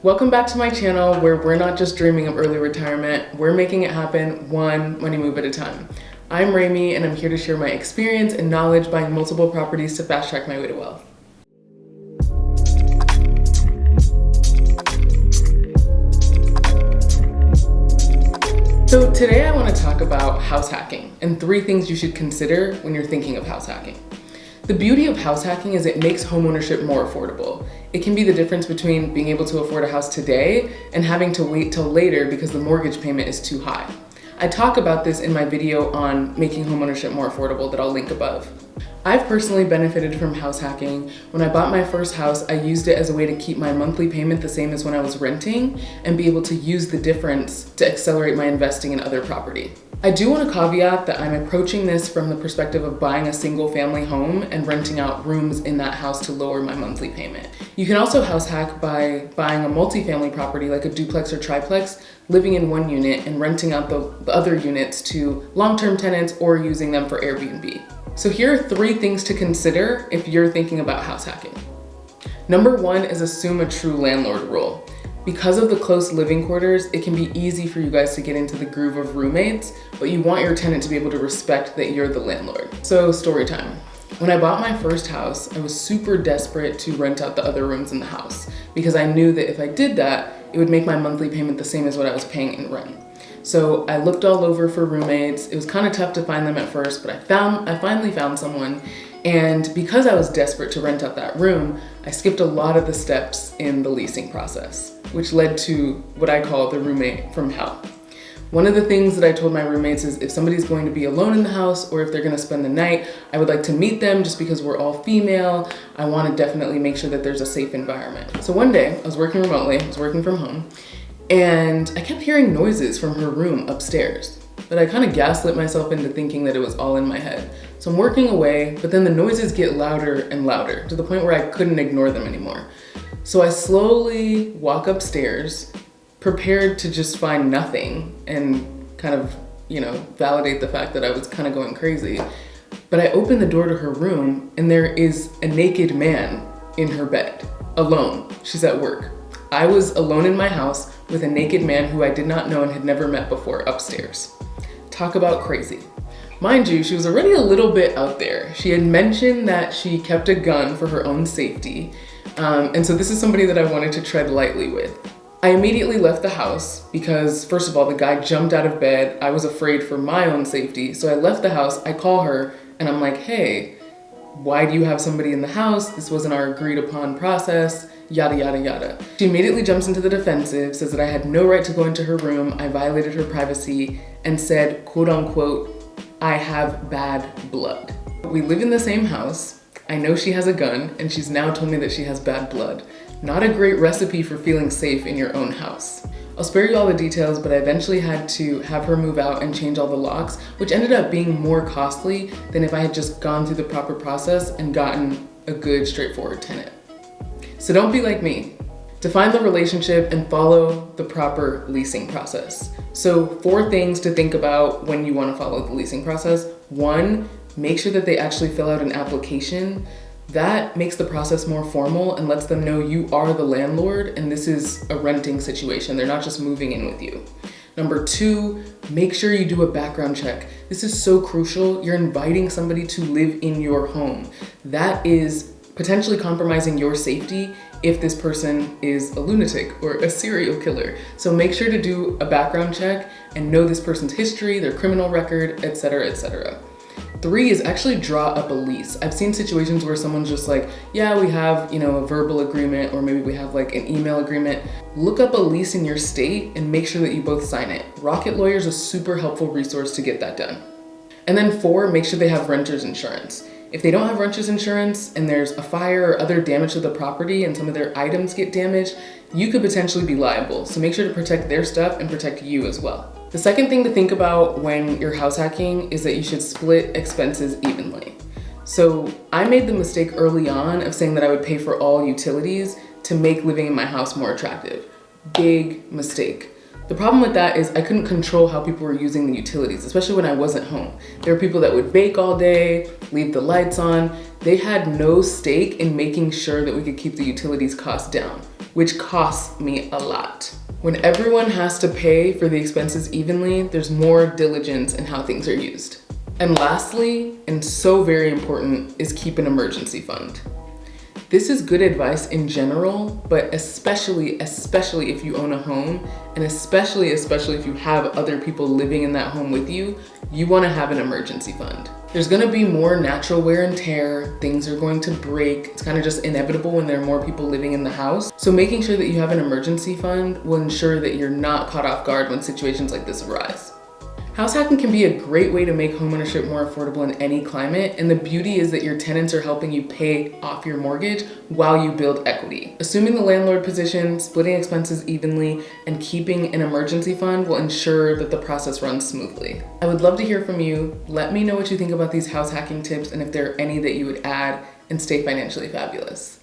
Welcome back to my channel where we're not just dreaming of early retirement, we're making it happen one money move at a time. I'm Raimi and I'm here to share my experience and knowledge buying multiple properties to fast track my way to wealth. So today I want to talk about house hacking and 3 things you should consider when you're thinking of house hacking. The beauty of house hacking is it makes homeownership more affordable. It can be the difference between being able to afford a house today and having to wait till later because the mortgage payment is too high. I talk about this in my video on making homeownership more affordable that I'll link above. I've personally benefited from house hacking. When I bought my first house, I used it as a way to keep my monthly payment the same as when I was renting and be able to use the difference to accelerate my investing in other property. I do want to caveat that I'm approaching this from the perspective of buying a single family home and renting out rooms in that house to lower my monthly payment. You can also house hack by buying a multifamily property like a duplex or triplex, living in one unit and renting out the other units to long-term tenants or using them for Airbnb. So here are 3 things to consider if you're thinking about house hacking. Number 1 is assume a true landlord role. Because of the close living quarters, it can be easy for you guys to get into the groove of roommates, but you want your tenant to be able to respect that you're the landlord. So story time. When I bought my first house, I was super desperate to rent out the other rooms in the house because I knew that if I did that, it would make my monthly payment the same as what I was paying in rent. So I looked all over for roommates. It was kind of tough to find them at first, but I finally found someone. And because I was desperate to rent out that room, I skipped a lot of the steps in the leasing process, which led to what I call the roommate from hell. One of the things that I told my roommates is if somebody's going to be alone in the house or if they're gonna spend the night, I would like to meet them just because we're all female. I wanna definitely make sure that there's a safe environment. So one day, I was working remotely, I was working from home, and I kept hearing noises from her room upstairs. But I kind of gaslit myself into thinking that it was all in my head. So I'm working away, but then the noises get louder and louder to the point where I couldn't ignore them anymore. So I slowly walk upstairs, prepared to just find nothing and kind of, validate the fact that I was kind of going crazy. But I open the door to her room and there is a naked man in her bed, alone. She's at work. I was alone in my house with a naked man who I did not know and had never met before upstairs. Talk about crazy. Mind you, she was already a little bit out there. She had mentioned that she kept a gun for her own safety. And so this is somebody that I wanted to tread lightly with. I immediately left the house because, first of all, the guy jumped out of bed. I was afraid for my own safety. So I left the house, I call her and I'm like, hey, why do you have somebody in the house? This wasn't our agreed upon process, yada, yada, yada. She immediately jumps into the defensive, says that I had no right to go into her room, I violated her privacy, and said, quote unquote, I have bad blood. We live in the same house. I know she has a gun, and she's now told me that she has bad blood. Not a great recipe for feeling safe in your own house. I'll spare you all the details, but I eventually had to have her move out and change all the locks, which ended up being more costly than if I had just gone through the proper process and gotten a good, straightforward tenant. So don't be like me. Define the relationship and follow the proper leasing process. So 4 things to think about when you want to follow the leasing process. 1, make sure that they actually fill out an application. That makes the process more formal and lets them know you are the landlord and this is a renting situation. They're not just moving in with you. Number 2, make sure you do a background check. This is so crucial. You're inviting somebody to live in your home. That is potentially compromising your safety if this person is a lunatic or a serial killer. So make sure to do a background check and know this person's history, their criminal record, etc., etc. 3 is actually draw up a lease. I've seen situations where someone's just like, yeah, we have, a verbal agreement, or maybe we have like an email agreement. Look up a lease in your state and make sure that you both sign it. Rocket Lawyer is a super helpful resource to get that done. And then 4, make sure they have renter's insurance. If they don't have renter's insurance and there's a fire or other damage to the property and some of their items get damaged, you could potentially be liable. So make sure to protect their stuff and protect you as well. The second thing to think about when you're house hacking is that you should split expenses evenly. So I made the mistake early on of saying that I would pay for all utilities to make living in my house more attractive. Big mistake. The problem with that is I couldn't control how people were using the utilities, especially when I wasn't home. There were people that would bake all day, leave the lights on. They had no stake in making sure that we could keep the utilities costs down. which costs me a lot. When everyone has to pay for the expenses evenly, there's more diligence in how things are used. And lastly, and so very important, is keep an emergency fund. This is good advice in general, but especially if you own a home, and especially if you have other people living in that home with you, you wanna have an emergency fund. There's gonna be more natural wear and tear, things are going to break. It's kind of just inevitable when there are more people living in the house. So making sure that you have an emergency fund will ensure that you're not caught off guard when situations like this arise. House hacking can be a great way to make homeownership more affordable in any climate, and the beauty is that your tenants are helping you pay off your mortgage while you build equity. Assuming the landlord position, splitting expenses evenly, and keeping an emergency fund will ensure that the process runs smoothly. I would love to hear from you. Let me know what you think about these house hacking tips and if there are any that you would add, and stay financially fabulous.